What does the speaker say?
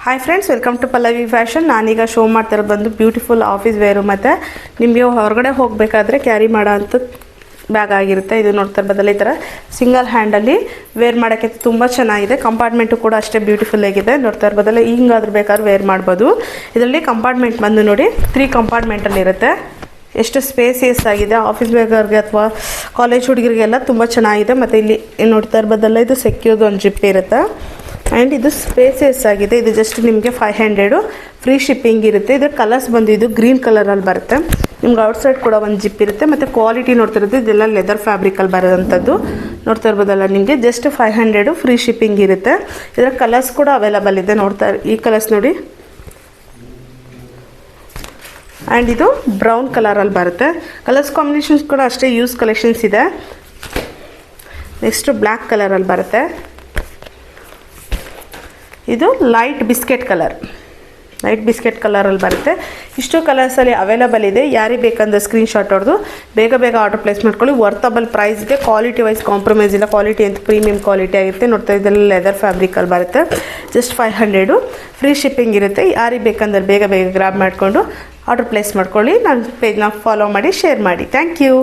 Hi friends, welcome to Pallavi fashion. ನಾನೀಗ show ಮಾಡ್ತಿರೋದು ಬಂದು ಬ್ಯೂಟಿಫುಲ್ ಆಫೀಸ್ ವೇರು ಮತ್ತು ನಿಮಗೆ ಹೊರಗಡೆ ಹೋಗಬೇಕಾದ್ರೆ ಕ್ಯಾರಿ ಮಾಡೋ ಅಂಥ ಬ್ಯಾಗ್ ಆಗಿರುತ್ತೆ. ಇದು ನೋಡ್ತಾ ಇರ್ಬೋದಲ್ಲ, ಈ ಥರ ಸಿಂಗಲ್ ಹ್ಯಾಂಡಲ್ಲಿ ವೇರ್ ಮಾಡೋಕ್ಕೆ ತುಂಬ ಚೆನ್ನಾಗಿದೆ. ಕಂಪಾರ್ಟ್ಮೆಂಟು ಕೂಡ ಅಷ್ಟೇ ಬ್ಯೂಟಿಫುಲ್ ಆಗಿದೆ. ನೋಡ್ತಾ ಇರ್ಬೋದಲ್ಲ, ಹಿಂಗಾದ್ರೂ ಬೇಕಾದ್ರೆ ವೇರ್ ಮಾಡ್ಬೋದು. ಇದರಲ್ಲಿ ಕಂಪಾರ್ಟ್ಮೆಂಟ್ ಬಂದು ನೋಡಿ 3 ಕಂಪಾರ್ಟ್ಮೆಂಟಲ್ಲಿ ಇರುತ್ತೆ. ಎಷ್ಟು ಸ್ಪೇಸಿಯಸ್ ಆಗಿದೆ. ಆಫೀಸ್ ಬೇಗರ್ಗೆ ಅಥವಾ ಕಾಲೇಜ್ ಹುಡುಗರಿಗೆಲ್ಲ ತುಂಬ ಚೆನ್ನಾಗಿದೆ. ಮತ್ತು ಇಲ್ಲಿ ನೋಡ್ತಾ ಇರ್ಬೋದಲ್ಲ, ಇದು ಸೆಕ್ಯೂರ್ದು ಒಂದು ಜಿಪ್ ಇರುತ್ತೆ ಆ್ಯಂಡ್ ಇದು ಸ್ಪೇಸಿಯಸ್ ಆಗಿದೆ. ಇದು ಜಸ್ಟ್ ನಿಮಗೆ 500 ಫ್ರೀ ಶಿಪ್ಪಿಂಗ್ ಇರುತ್ತೆ. ಇದ್ರ ಕಲರ್ಸ್ ಬಂದು ಇದು ಗ್ರೀನ್ ಕಲರಲ್ಲಿ ಬರುತ್ತೆ. ನಿಮ್ಗೆ ಔಟ್ಸೈಡ್ ಕೂಡ ಒಂದು ಜಿಪ್ ಇರುತ್ತೆ. ಮತ್ತು ಕ್ವಾಲಿಟಿ ನೋಡ್ತಿರುತ್ತೆ, ಇದೆಲ್ಲ ಲೆದರ್ ಫ್ಯಾಬ್ರಿಕಲ್ಲಿ ಬರೋವಂಥದ್ದು. ನೋಡ್ತಾ ಇರ್ಬೋದಲ್ಲ, ನಿಮಗೆ ಜಸ್ಟ್ 500 ಫ್ರೀ ಶಿಪ್ಪಿಂಗ್ ಇರುತ್ತೆ. ಇದರ ಕಲರ್ಸ್ ಕೂಡ ಅವೈಲಬಲ್ ಇದೆ. ಈ ಕಲರ್ಸ್ ನೋಡಿ. ಆ್ಯಂಡ್ ಇದು ಬ್ರೌನ್ ಕಲರಲ್ಲಿ ಬರುತ್ತೆ. ಕಲರ್ಸ್ ಕಾಂಬಿನೇಷನ್ಸ್ ಕೂಡ ಅಷ್ಟೇ ಯೂಸ್ ಕಲೆಕ್ಷನ್ಸ್ ಇದೆ. ನೆಕ್ಸ್ಟು ಬ್ಲ್ಯಾಕ್ ಕಲರಲ್ಲಿ ಬರುತ್ತೆ. ಇದು ಲೈಟ್ ಬಿಸ್ಕೆಟ್ ಕಲರಲ್ಲಿ ಬರುತ್ತೆ. ಇಷ್ಟು ಕಲರ್ಸಲ್ಲಿ ಅವೈಲಬಲ್ ಇದೆ. ಯಾರಿಗೆ ಬೇಕಂದ್ರೆ ಸ್ಕ್ರೀನ್ಶಾಟ್ ಹೊಡೆದು ಬೇಗ ಆರ್ಡರ್ ಪ್ಲೇಸ್ ಮಾಡ್ಕೊಳ್ಳಿ. ವರ್ತಬಲ್ ಪ್ರೈಸ್ ಇದೆ. ಕ್ವಾಲಿಟಿ ವೈಸ್ ಕಾಂಪ್ರಮೈಸ್ ಇಲ್ಲ. ಕ್ವಾಲಿಟಿ ಅಂತ ಪ್ರೀಮಿಯಂ ಕ್ವಾಲಿಟಿ ಆಗುತ್ತೆ. ನೋಡ್ತಾ ಇದ್ದಲ್ಲಿ ಲೆದರ್ ಫ್ಯಾಬ್ರಿಕಲ್ಲಿ ಬರುತ್ತೆ. ಜಸ್ಟ್ 500 ಫ್ರೀ ಶಿಪ್ಪಿಂಗ್ ಇರುತ್ತೆ. ಯಾರಿಗೆ ಬೇಕಂದ್ರೆ ಬೇಗ ಗ್ರಾಬ್ ಮಾಡಿಕೊಂಡು ಆರ್ಡರ್ ಪ್ಲೇಸ್ ಮಾಡ್ಕೊಳ್ಳಿ. ನನ್ನ ಪೇಜ್ನ ಫಾಲೋ ಮಾಡಿ, ಶೇರ್ ಮಾಡಿ. Thank you.